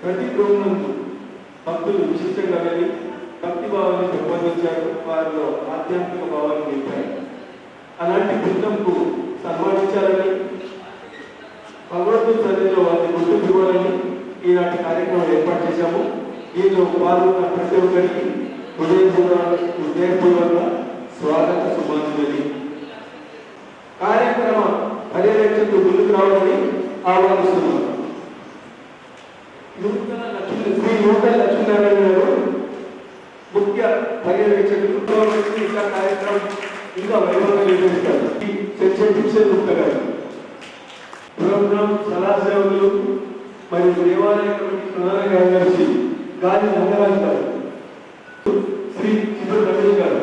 ప్రతి గృహంలో భక్తులు విశిష్టంగా వెళ్ళి భక్తి భావాన్ని పెంపొందించారు, వారిలో ఆధ్యాత్మిక భావాన్ని నింపారు. అలాంటి బృందంకు సన్మానించాలని, భగవంతుడి సన్నిధిలో వారిని గుర్తింపు ఇవ్వాలని ఈనాటి కార్యక్రమం ఏర్పాటు చేశాము. దీనిలో పాల్గొన్న ప్రతి ఒక్కరికి హృదయపూర్వక స్వాగత సుమాంజలి. కార్యక్రమ పర్యవేక్షకులు ముందుకు రావాలని ఆహ్వానిస్తున్నాం. శ్రీ నూతన లక్ష్మీనారాయణ గారు ముఖ్య పర్యవేక్షకులు. ఇంకా కార్యక్రమం ఇంకా వైభవంగా నిర్వహిస్తారు. గారు ప్రోగ్రాం సలహా సేవకులు మరియు దేవాలయ కమిటీ ప్రధాన కార్యదర్శి గాలి రంగరాజు గారు, శ్రీ చిత్ర రమేష్ గారు,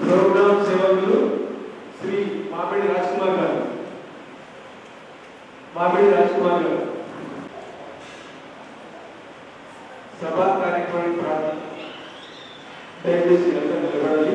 ప్రోగ్రాం సేవకులు శ్రీ మామిడి రాజ్కుమార్ గారు, సభా కార్యక్రమానికి ప్రార్థన దయచేసి నిలబడాలి.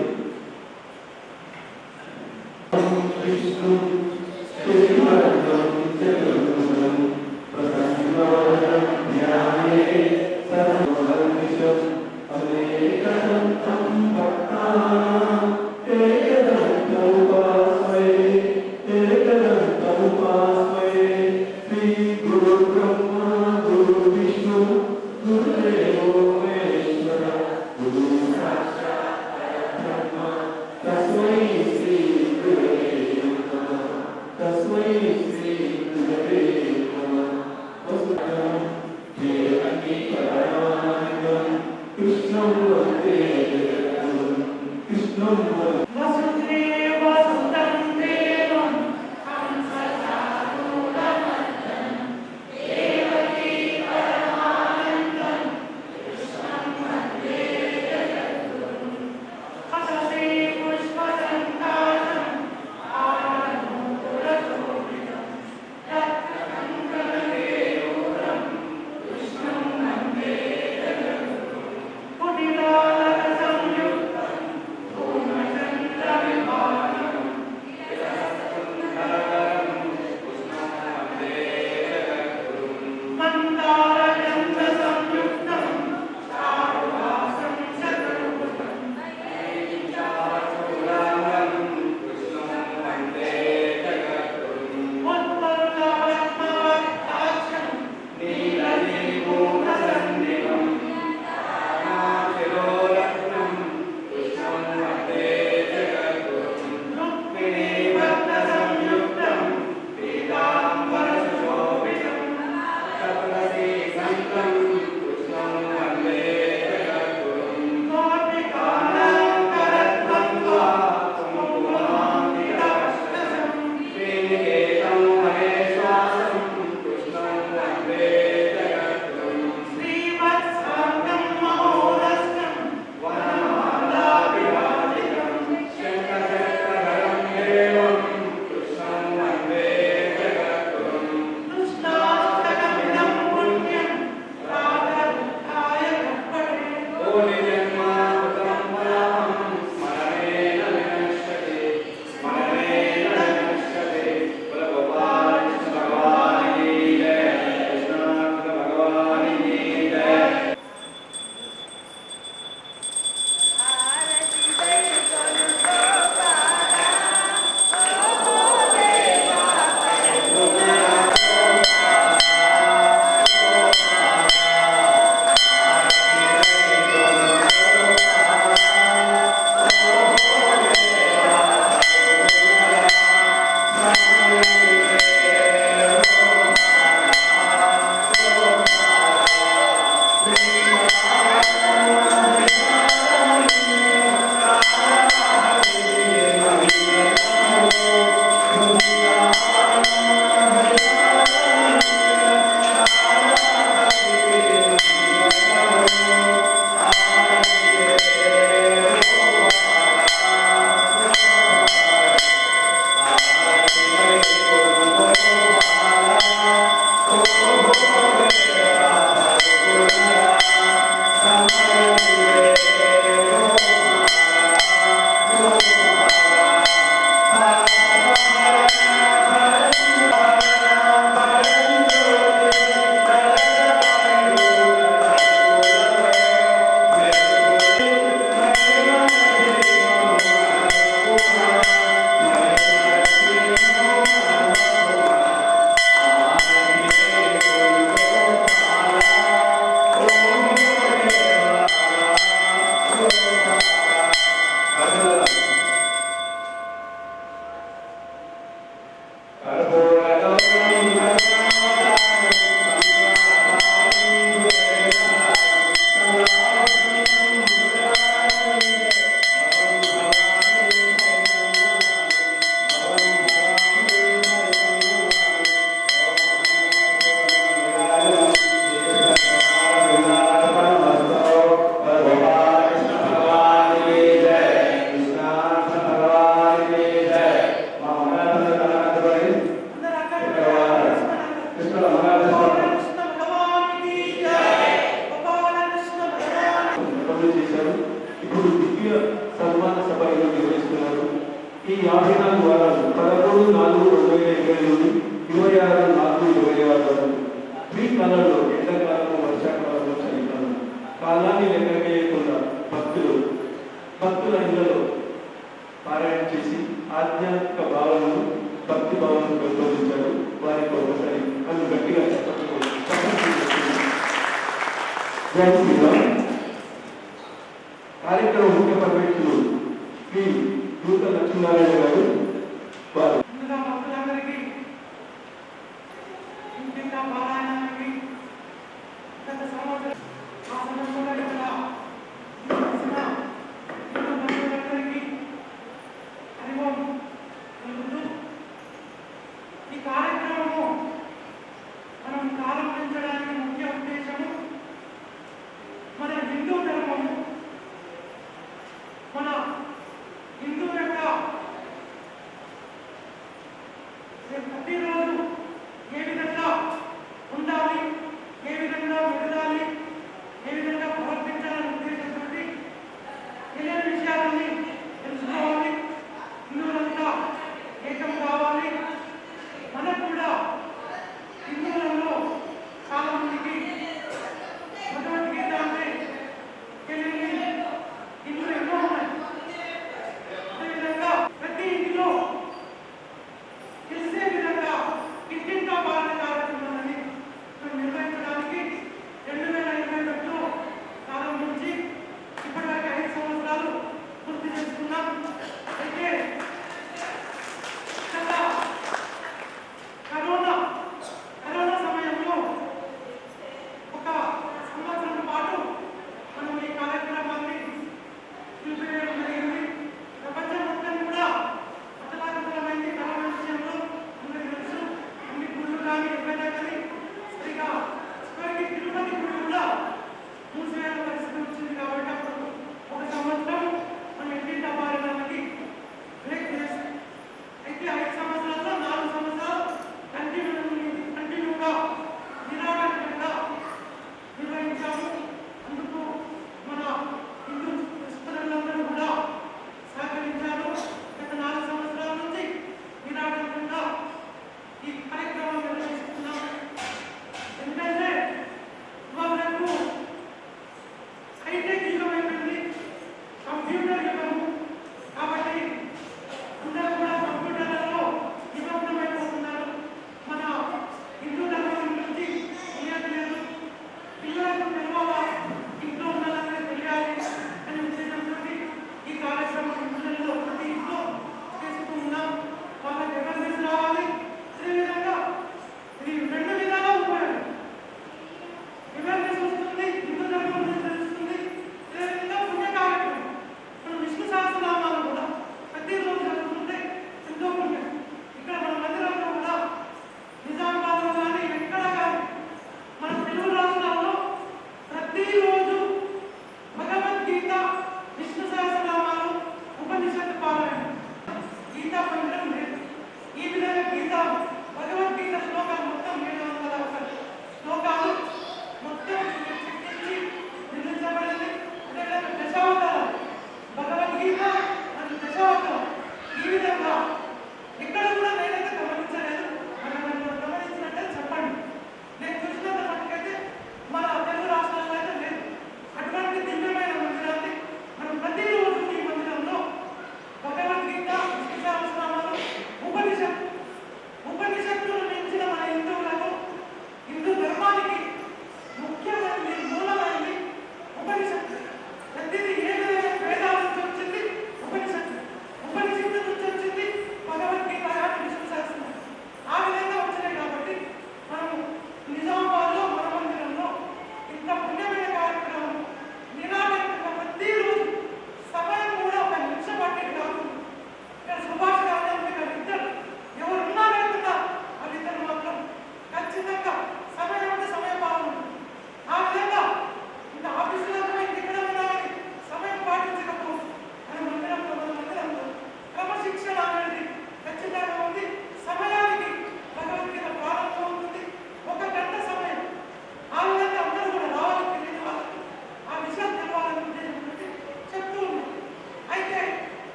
54 వారాలు 13/4/2020 నుండి 26/4/26 వరకు ఈ కాలంలో ఎండాకాలంలో వర్షాకాలంలో చలికాలం కాలాన్ని లెక్క వేయకుండా భక్తుల ఇళ్లలో పారాయణ చేసి ఆధ్యాత్మిక భావనను భక్తి భావనను పెంపొందించారు. వారికి ఒకసారి కళ్ళు గట్టిగా కార్యక్రమ ముఖ్య పర్యవేక్షకులు శ్రీ దూత లక్ష్మీనారాయణ గారు వారు ఈ కార్యక్రమము మనం ప్రారంభించడానికి ముఖ్య ఉద్దేశము మన హిందూ ధర్మము మన హిందూ యొక్క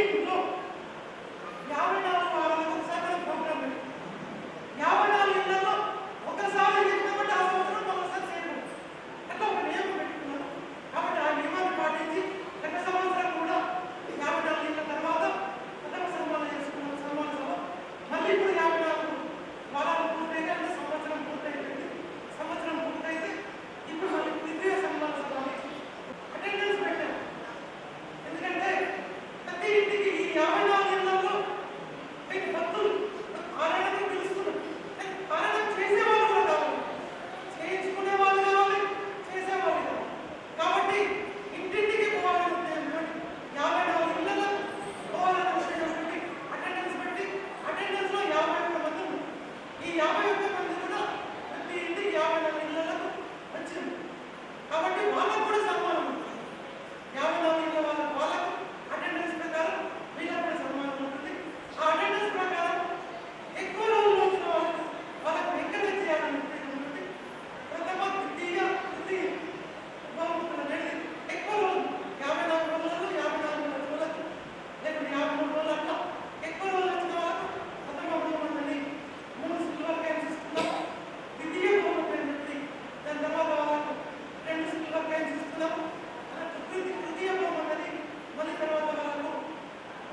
ఇంట్లో 54 వారాలకు ఒకసారి మనం ప్రోగ్రామ్ పెట్టి 54 ఇళ్లలో ఒకసారి చెప్పినప్పుడు ఆ సంవత్సరం ఒకసారి చేయడం అట్లా ఒక నియమం పెట్టుకున్నాం. కాబట్టి ఆ నియమాన్ని పాటించి గత సంవత్సరం కూడా 54 ఇళ్ల తర్వాత ప్రథమ సన్మానం చేసుకున్నాం. సన్మాన సభ మళ్ళీ ఇప్పుడు 54 వారాలు పూర్తయితే అంటే సంవత్సరం పూర్తయిపోయింది. సంవత్సరం పూర్తయితే ఇప్పుడు మళ్ళీ ద్వితీయ సన్మాన సభ అటెండెన్స్ పెట్టాం. ఎందుకంటే ప్రతి ఇంటికి ఈ 54 ఇళ్లలో మీకు భక్తులు ఆరాధన పిలుస్తున్నారు. ఆరాధన చేసేవాళ్ళు కూడా కావాలి, చేయించుకునే వాళ్ళు కావాలి, చేసేవాళ్ళు కావాలి. కాబట్టి ఇంటింటికి పోవాలని ఉద్దేశంతో 54 ఇళ్లలో పోవాలని ఉద్దేశంతో అటెండెన్స్ పెట్టి అటెండెన్స్ లో 51 మంది ఉన్నారు. ఈ 51 మంది కూడా ప్రతి ఇంటికి 54 ఇళ్లకు వచ్చింది. కాబట్టి వాళ్ళకు కూడా సన్మానం ఉంది. 54 ఇళ్ల వాళ్ళకు అటెండెన్స్ ప్రకారం వీళ్ళకు కూడా సన్మానం ఉంటుంది. ఆ అటెండెన్స్ ప్రకారం ఎక్కువ రోజులు వచ్చిన వాళ్ళకు ఎంకరేజ్ చేయాలని ఉద్దేశం ఉంటుంది. ప్రథమ ద్వితీయ తృతీయ బహుమతులు అనేది ఎక్కువ రోజులు 54 రోజులకు 54 రోజులకు లేకపోతే 53 రోజులు అట్లా ఎక్కువ రోజులు వచ్చిన వాళ్ళకు ప్రథమ బహుమతిని 3 సిల్వర్ కాయిన్స్ ఇస్తున్నాము. ద్వితీయ బహుమతి అని చెప్పి దాని తర్వాత వాళ్ళకు 2 సిల్వర్ కాయిన్స్ ఇస్తున్నాము. తృతీయ బహుమతిని మళ్ళీ తర్వాత వాళ్ళకు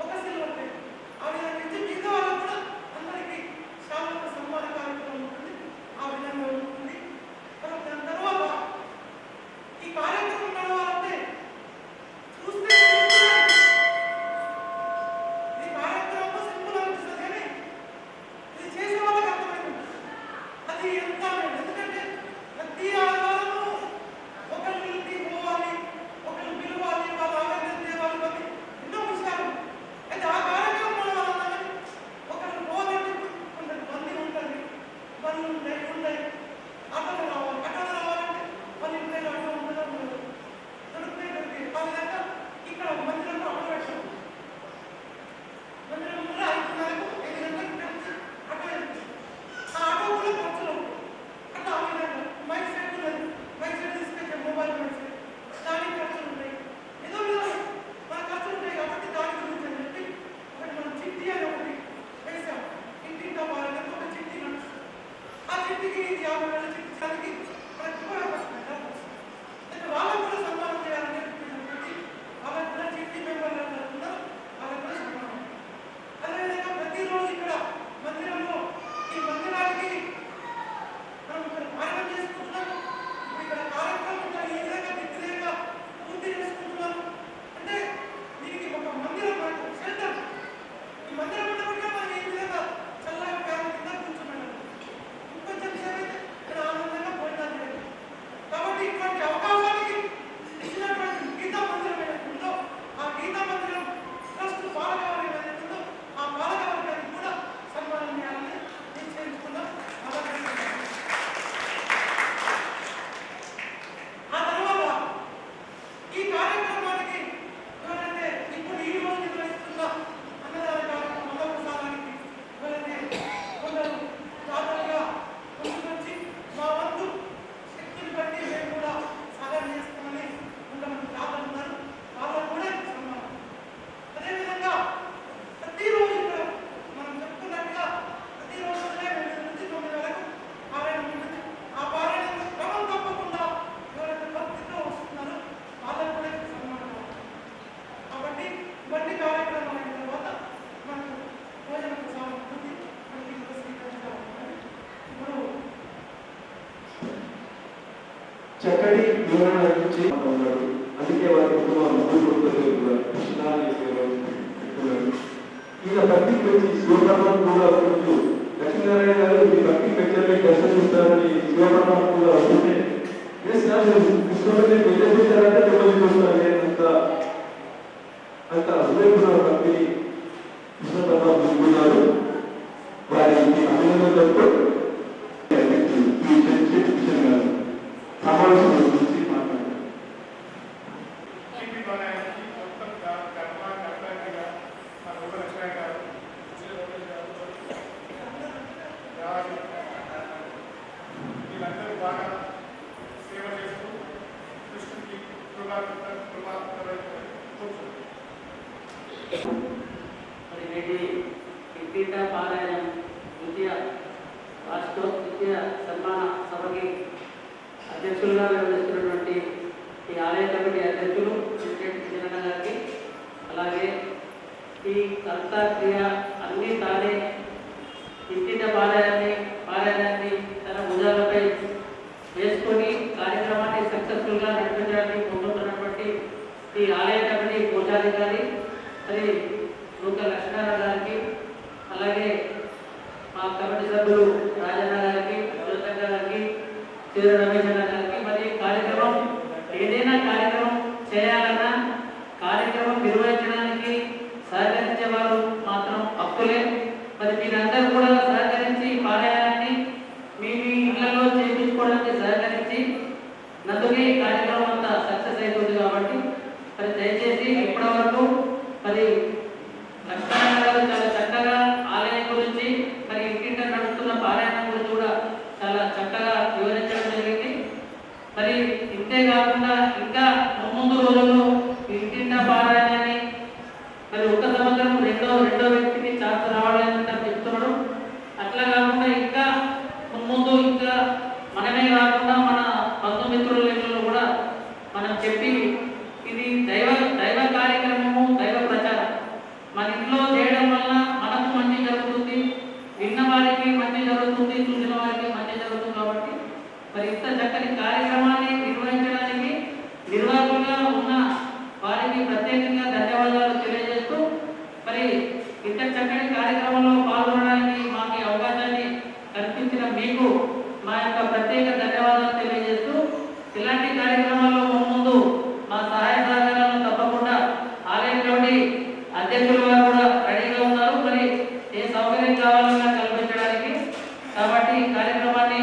1 సిల్వర్ కాయిన్ ఆ విధంగా ఇచ్చి మిగతా వాళ్ళకు కూడా అందరికీ శాశ్వత సన్మాన కార్యక్రమం ఉంటుంది. ఆ విధంగా ఉంటుంది. దాని తర్వాత ఈ కార్యక్రమం నడవాలంటే చూస్తే ఈ కార్యక్రమం సింపుల్ అనిపిస్తుంది కానీ ఇది చేసే వాళ్ళకి అర్థమైంది అది ఎంత అనేది. ఎందుకంటే ప్రతి ఆదివారము ఒకరి ఇంటికి పోవాలి, ఒకరిని పిలవాలి, వాళ్ళు ఆవేదన చేయాలి, మరి ఎన్నో విషయాలు. అయితే ఆ కార్యక్రమం నడవాలన్నా ఒకరిని పోవాలంటే కొందరు మంది ఉంటుంది, బండ్లు ఉంటాయి, ఆటోలు రావాలంటే వాళ్ళ ఇంట్లో ఆటో ఉండదు, దొరుకుతాయి. ఆ విధంగా ఇక్కడ మందిరంలో ఆటో పెట్టాం. మందిరం ముందు 5:30కు 5 గంటలకు కలిసి ఆటో వెళ్తుంది. ఆ ఆటో కూడా ఖర్చులు అట్లా ఆ విధంగా మైక్ సెట్ ఉన్నది, మైక్ సెట్ తీసుకొచ్చే మొబైల్ మైక్ సెట్ దానికి ఖర్చులు ఉంటాయి. ఏదో విధంగా మన ఖర్చులు ఉంటాయి. కాబట్టి దాని గురించి అని చెప్పి ఒకటి మనం చిట్టి అని ఒకటి వేసాం. ఇంటింటా వాళ్ళకి ఒక చిట్టి నడుస్తుంది. ఆ చిట్టికి 50 వేల చిట్టి చదివి మనకు ఉపయోగపడుతుంది. అయితే వాళ్ళకు కూడా సన్మానం చేయాలని చెప్పి వాళ్ళకు కూడా చిట్టి మెంబర్లు ఉన్నారు, వాళ్ళకు కూడా సన్మానం. అదేవిధంగా ప్రతిరోజు ఇక్కడ మందిరంలో ఈ మందిరానికి మనం ఆరాధన చేసుకుంటున్నాము. ఇక్కడ కార్యక్రమం ఈ విధంగా దిగ్విజయంగా పూర్తి చేసుకుంటున్నాము. అంటే దీనికి ఒక మందిరం మనకు షెల్టర్. ఈ మందిరం ఉన్నప్పటికీ మనం ఈ విధంగా చల్లగా ఫ్యాన్ కింద కూర్చున్నాము. ఇంకొంచెం సేపు అయితే ఇక్కడ ఆనందంగా భోజనాలు చేయాలి. కాబట్టి ఇటువంటి అవకాశానికి ఇచ్చినటువంటి గీతా మందిరం ఏదైతుందో ఆ గీతా మందిరం ట్రస్ట్ పాలకవర్గం ఏదైతుందో ఆ పాలకవర్గానికి కూడా సన్మానం చేయాలని నిశ్చయించుకున్నాం. ఆ తర్వాత ఈ కార్యక్రమానికి ఎవరైతే ఇప్పుడు ఈ రోజు నిర్వహిస్తున్న అన్నదాన కార్యక్రమం అన్నప్రసాదానికి ఎవరైతే కొందరు దాతలుగా ముందుకొచ్చి మా వంతు శక్తిని బట్టి మేము కూడా సహాయం చేస్తామని కొంతమంది దాతలు ఉన్నారు. వాళ్ళకు కూడా సన్మానం. అదేవిధంగా ప్రతిరోజు ఇక్కడ మనం చెప్పుకున్నట్టుగా ప్రతిరోజు ఉదయం 8 నుంచి 9 వరకు పారాయణం ఉంటుంది. ఆ పారాయణం క్రమం తప్పకుండా ఎవరైతే భక్తితో వస్తున్నారో వాళ్ళకు కూడా సన్మానం అవుతుంది. కాబట్టి ఇవన్నీ కార్యక్రమాలు అయిన తర్వాత మనకు భోజన ప్రసాదం ఉంటుంది. మనకి ఇంకా స్వీకరించాలి. ఇప్పుడు చక్కటి వివరణ గురించి ఉన్నాడు. అందుకే వారి కుటుంబం కృష్ణాన్ని పెట్టుకున్నాడు. ఈయన భక్తికి వచ్చి శివప్రభావం కూడా వస్తూ లక్ష్మీనారాయణ గారు మీ భక్తికి వచ్చే దర్శనిస్తారని శివప్రభావం కూడా వస్తుంటే కృష్ణుడిని వెళ్ళేసారంటే మిమ్మల్ని చూస్తారు. అంత హృదయపూర్వ భక్తిని కృష్ణప్రభావం తీసుకున్నారు. వారికి అభినందనలతో సమావేశం గురించి మాట్లాడారు. వీళ్ళందరూ బాగా సేవ చేస్తూ కృష్ణుడికి కృపా కూర్చుంది. మరి నేటి ఇంటింటా పారాయణం ద్వితీయ సన్మాన సభకి అధ్యక్షులుగా నిర్వహిస్తున్నటువంటి ఈ ఆలయ కమిటీ అధ్యక్షులు చిన్న గారికి, అలాగే ఈ కర్త క్రియ అన్ని తానే ఇంటింట పారాయణాన్ని తన భుజాలపై వేసుకొని కార్యక్రమాన్ని సక్సెస్ఫుల్గా నడిపించడానికి ముందుంటున్నటువంటి ఈ ఆలయ కమిటీ పూజాధికారి మరి నూక లక్ష్మీనారాయణ గారికి, అలాగే మా కమిటీ సభ్యులు రాజన్న గారికి, జ్యోతంగ గారికి, చీర రమేష్ గారికి, మరి కార్యక్రమం ఏదైనా కార్యక్రమం చేయాలన్నా కార్యక్రమం నిర్వహించడానికి సహకరించే వారు మాత్రం హక్కులే. మరి మీరందరూ కూడా సహకరించి పారాయణాన్ని మీ ఇళ్లలో చేయించుకోవడానికి సహకరించి నందుకే ఈ కార్యక్రమం అంతా సక్సెస్ అవుతుంది. కాబట్టి మరి దయచేసి ఇప్పటి వరకు మరి లక్ష్మణ గారు చాలా చక్కగా ఆలయం గురించి మరి ఇంటింట నడుస్తున్న పారాయణం గురించి కూడా చాలా చక్కగా వివరించడం జరిగింది. మరి ఇంతే కాకుండా ఇంకా ముందు రోజుల్లో ఇంటింట పారాయణాన్ని మరి ఒక సంవత్సరం రెండో వ్యక్తికి ఛాన్స్ రావాలని చెప్తున్నాడు. అట్లా కాకుండా ఇంకా ముందు ఇంకా మనమే కాకుండా మన బంధుమిత్రుల కూడా మనం చెప్పి ఇది దైవ కార్యక్రమము, దైవ ప్రచారం మన ఇంట్లో చేయడం వల్ల మనకు మంచి జరుగుతుంది, విన్న వారికి మంచి జరుగుతుంది, చూసిన వారికి మంచి జరుగుతుంది. కాబట్టి మరి ఇంత చక్కని కార్యక్రమాన్ని నిర్వహించడానికి నిర్వాహకులుగా ఉన్న వారికి ప్రత్యేకంగా ధన్యవాదాలు తెలియజేస్తూ మరి ఇంత చక్కని కార్యక్రమంలో పాల్గొనడానికి మాకు అవకాశాన్ని కల్పించిన మీకు మా యొక్క ప్రత్యేక ధన్యవాదాలు తెలియజేస్తూ ఇలాంటి కార్యక్రమాల్లో ముందు మా సహాయ సహకారాలను తప్పకుండా ఆలయ కమిటీ అధ్యక్షులుగా కూడా రెడీగా ఉన్నారు. మరి ఏ సౌకర్యం కావాలన్నా కల్పించడానికి. కాబట్టి ఈ కార్యక్రమాన్ని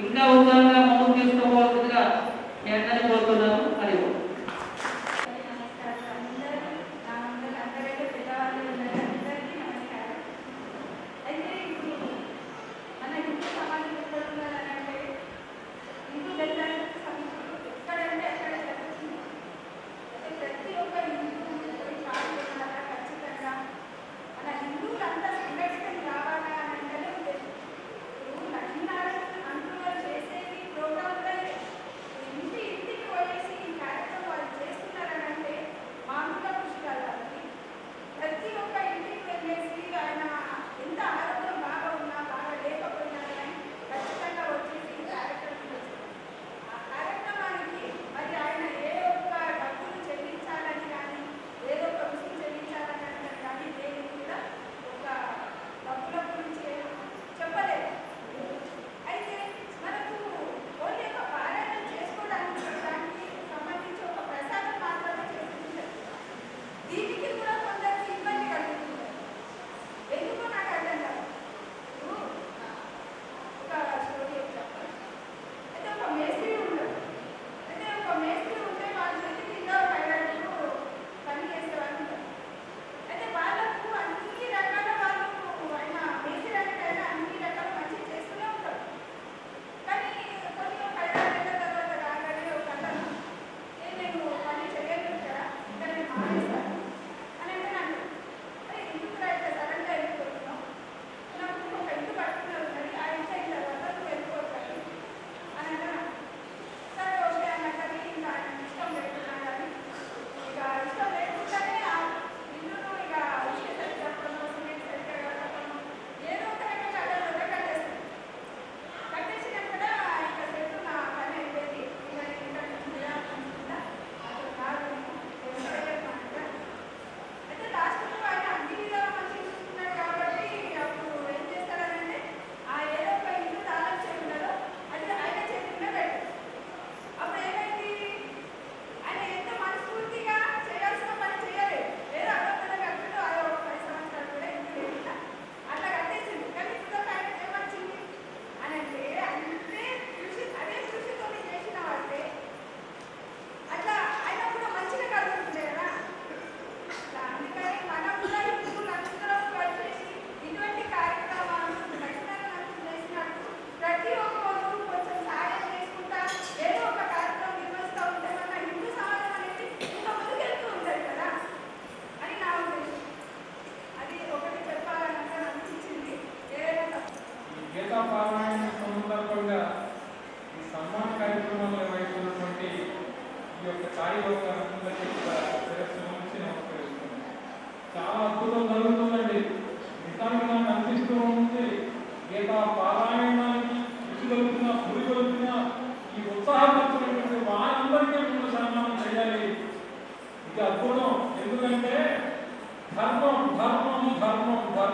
ఇంకా ఉత్సాహంగా ముందుకు తీసుకోవాల్సిందిగా మీ అందరినీ కోరుతున్నాను. అని ప్రతి ఒక్క ఇంటి ఖచ్చితంగా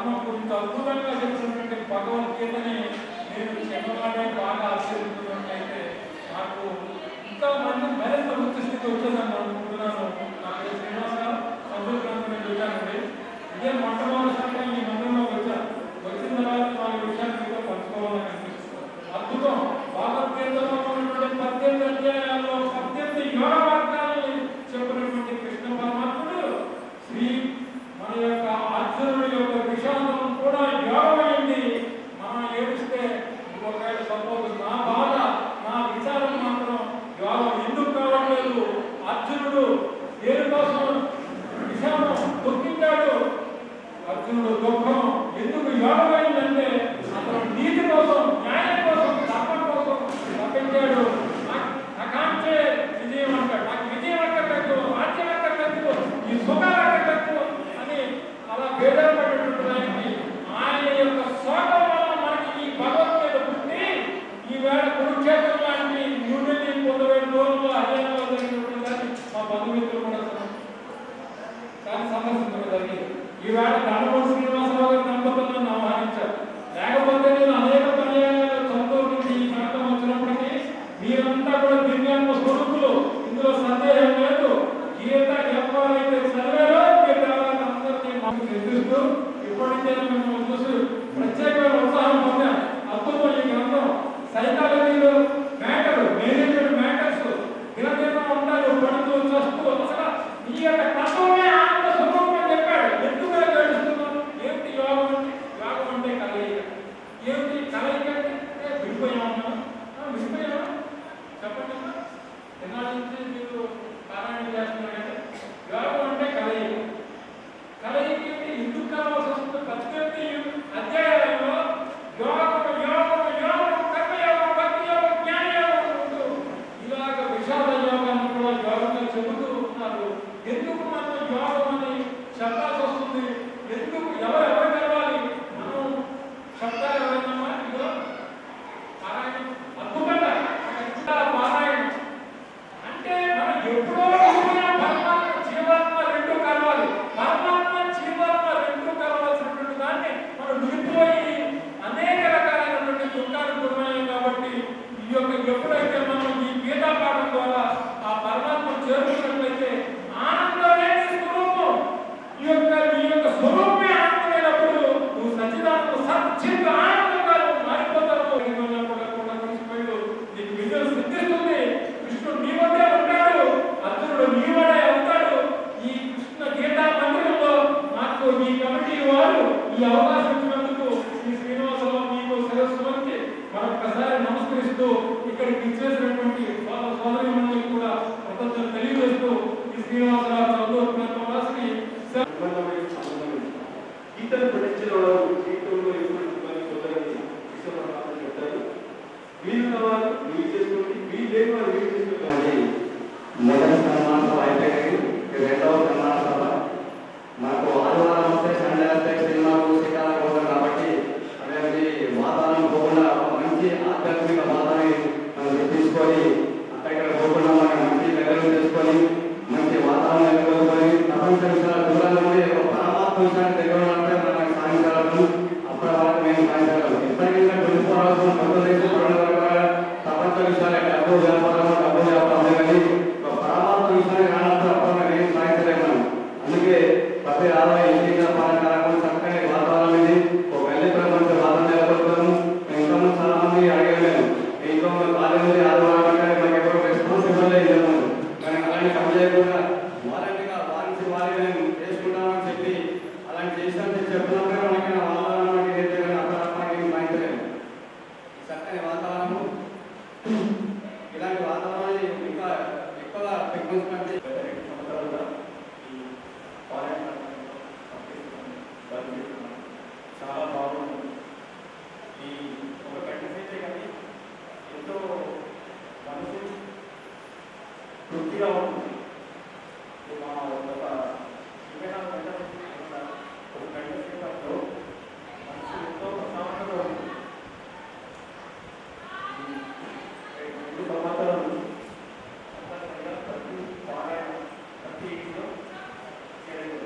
వర్ణకు ఇంత అద్భుతంగా చెప్పినటువంటి భగవద్గీతని నేను చెప్పగానే బాగా ఆశ్చర్యపోతున్నట్లయితే నాకు ఇంకా మంది మరింత ఉच्च స్థితి వచ్చేదని అనుకుంటున్నాను. నాకు శ్రీనివాస గారు సంతోషంగా చూశానండి. ఇదే మొట్టమొదటిసారిగా ఈ మందిరంలో వచ్చాను. వచ్చిన తర్వాత 4 విషయాలు మీతో పంచుకోవాలని అనిపిస్తుంది. అద్భుతం. భగవద్గీతలో ఉన్నటువంటి 18 అధ్యాయాల్లో 18 యోగ మార్గాల్ని చెప్పినటువంటి కృష్ణ పరమాత్ముడు శ్రీ మన యొక్క అర్జునుడి యొక్క విషాదం కూడా యోగమైంది. మనం ఏడిస్తే ఒకవేళ సపోజ్ నా బాధ నా విచారం మాత్రం యోగం ఎందుకు కావట్లేదు? అర్జునుడు దేనికోసం విషాదం దుఃఖించాడు. అర్జునుడు దుఃఖం ఎందుకు యోగమైందంటే అతను నీతి కోసం, న్యాయం కోసం, ధర్మం కోసం తప్పించాడు. నాకాంక్షే విజయం అంటాడు. నాకు విజయం అక్కర్లేదు, రాజ్యం అక్కర్లేదు, ఈ సుఖాలు అక్కర్లేదు అని అలా భేదపడినటువంటి ఆయనకి ఆయన యొక్క శోకం వల్ల మనకి ఈ భగవద్గీత పుట్టి ఈవేళ కురుక్షేత్రం లాంటి 3,000 దూరంలో హర్యానాలో జరిగినటువంటి దాన్ని మా బంధుమిత్రులు కూడా కానీ సందర్శించడం జరిగింది. ఈవేళ దండమూడి శ్రీనివాసరావు గారి దంపతులను ఆహ్వానించారు. లేకపోతే నేను అనేక పర్యాయాలు సంతోషించి ఈ ప్రాంతం వచ్చినప్పటికీ మీరంతా కూడా దివ్యాంగ స్వరూపులు, ఇందులో సందేహం లేదు. గీత ఎవరైతే చదివారో అందరినీ మాకు నిర్దిస్తూ ఇప్పటికే మిమ్మల్ని చూసి ప్రత్యేకమైన ఉత్సాహం పొందాం. అద్భుతం ఈ గ్రంథం. సైకాలజీలో మ్యాటర్, మేనేజ్మెంట్ మ్యాటర్స్ దినదినం ఉంటారు పడుతూ చేస్తూ అసలు ఈ యొక్క తత్వమే ఆనంద స్వరూపం అని చెప్పాడు. ఎందుకు గడుస్తున్నాం? ఏమిటి యోగం అంటే? యోగం అంటే కలయిక. ఏమిటి కలయిక అంటే? విడిపోయామా? విడిపోయామా? చెప్పండి. ఎన్నాళ్ళ నుంచి మీరు పారాయణ చేస్తున్నారంటే యోగం అంటే కలయిక. కలయిక ఎందుకు కావాల్సి వస్తుంది? 18 అధ్యాయాలలో యోగం యోగం యోగం కర్మయోగం భక్తి యోగం జ్ఞాన యోగం ఉంటూ ఇలాగ విషాద యోగాన్ని కూడా యోగంగా చెబుతూ ఉన్నారు. ఎందుకు మనం యోగం అని చెప్పాల్సి వస్తుంది? ఎందుకు ఎవరెవరు కలవాలి? మనం శబ్దాలు ఎవరైనా ఇదో పారాయణం అద్భుతంగా పారాయణం అంటే మనం ఎప్పుడో పరమాత్మ జీవాత్మ రెండు కలవాలి. పరమాత్మ జీవాత్మ రెండు కలవాల్సినటువంటి దాన్ని మనం విడిపోయి అనేక రకాలైనటువంటి దుఃఖాలు గురమయ్యాం. కాబట్టి ఈ యొక్క ఎప్పుడైతే మనం ఈ గీతా పాఠం ద్వారా ఆ పరమాత్మ చేరుకున్నట్లయితే ఆనందమే స్వరూపం. ఈ యొక్క స్వరూపమే ఆనందమైనప్పుడు నువ్వు సచ్చిదానంద సచ్చిత్ ఆనందంగా మారిపోతావు. కూడా కలిసిపోయాడు. నీకు విజయం సిద్ధిస్తుంది. కృష్ణుడు నీ వద్దే ఉంటాడు. అర్జునుడు నీ వాడే అవుతాడు. ఈ కృష్ణ గీతా మందిరంలో నాకు ఈ కమిటీ వారు ఈ అవకాశం ఇచ్చినందుకు ఈ శ్రీనివాసరావు మీకు శిరస్సు వంచి మరొకసారి నమస్కరిస్తూ ఇక్కడికి ఇచ్చేసినటువంటి సోదరి కూడా కృతజ్ఞతలు తెలియజేస్తూ ఈ శ్రీనివాసరావు చదువుతున్నవారికి గీతను పఠించిన వారు జీవితంలో ఎప్పుడు సోదరుని విశ్వనాథం చెప్తారు. వీలున్న వారు వీలు చేసుకోండి, వీలు లేని వారు వీలు చేసుకోవాలి. మొదటి సన్మాన సభ అయిపోయింది. రెండవ సన్మాన సభ మనకు ఆదివారం వస్తే సండే వస్తే సినిమాకు శిఖరాలు పోతాం కాబట్టి అనేది వాతావరణం పోకుండా మంచి ఆధ్యాత్మిక వాతావరణాన్ని మనం తెప్పించుకొని అక్కడ పోకుండా మనం మంచి లెవెల్ చేసుకొని మంచి వాతావరణం ఎదుర్కొని ప్రపంచ విషయాలు దూరంగా ఉండి ఒక పరమాత్మ విషయాన్ని దగ్గర ఉంటే మనకు సాధించగలము. అప్పటి వరకు మేము సాధించగలము. ఇప్పటికైనా 24 hours ప్రపంచ విషయాలు డబ్బు వ్యాపారం కానీ పరమాత్మ విషయాన్ని కానప్పుడు అప్పుడు మేము సాధించలేము. అందుకే ప్రతి ఆదాయ ఇంటిగా పాలకాలకు చక్కని వాతావరణం ఇది. ఒక వెళ్ళి ప్రపంచ వాతావరణం నెలకొల్పుతాము. ఇంకా చాలా మంది అడగలేము. ఇంకా కాలేజీ ఆదివారం అంటే మనకి ఎప్పుడు రెస్పాన్సిబుల్ అయ్యాము. కానీ అలాంటి పని చేయకుండా వారంటీగా వారించి వారి మేము చేసుకుంటామని చెప్పి అలాంటి చేసినట్టు చెప్పినప్పుడే మనకి వాతావరణం ఏదైతే అక్కడ మనకి సాధించలేము. చక్కని వాతావరణం ఇలాంటి వాతావరణాన్ని ఇంకా ఎక్కువగా పెంచుకుంటే చాలా బాగుంటుంది. ఈ ఒక గంటసేపే కానీ ఎంతో మనసు తృప్తిగా ఉంటుంది. మా ఒక 24 గంటలు ఒక గంట సేపట్లో మనసు ఎంతో ప్రశాంతంగా ఉంటుంది. ఈ సంవత్సరం ప్రతి పారాయణ ప్రతి ఇంట్లో చేయడం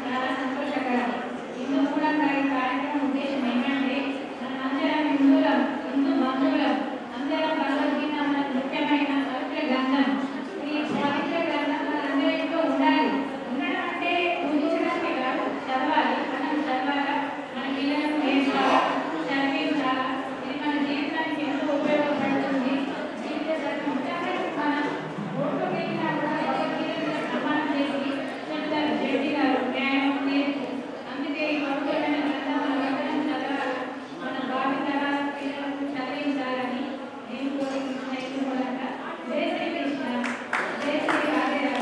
చాలా సంతోషకరం. హిందూ మూలంగా ఈ కార్యక్రమం ఉద్దేశం ఏమంటే మనమందరం హిందువులం, హిందూ బంధువులం, అందరం భగవద్గీత మనకు ముఖ్యమైన పవిత్ర గ్రంథం. ఈ పవిత్ర గ్రంథం మనందరిలో ఉండాలి. ఉండడం అంటే పూజించడమే కాదు, చదవాలి. మనం చదవాలా, మన పిల్లలకు నేర్పాలా, చదివించాలా. ఇది మన జీవితానికి ఎంతో ఉపయోగపడుతుంది. జీవిత సత్యం మన ఓట్లు వెళ్ళినా కూడా భగవద్గీత ప్రమాణం చేసి చెప్తారు జడ్జి గారు, న్యాయం తీర్పు. అందుకే ఈ పవిత్రమైన గ్రంథం మనందరం చదవాలి, మన భావి తరాల పిల్లలకు చదివించాలని నేను కోరుకుంటున్నాను. జై శ్రీకృష్ణ, జై శ్రీ రాధేరాధ.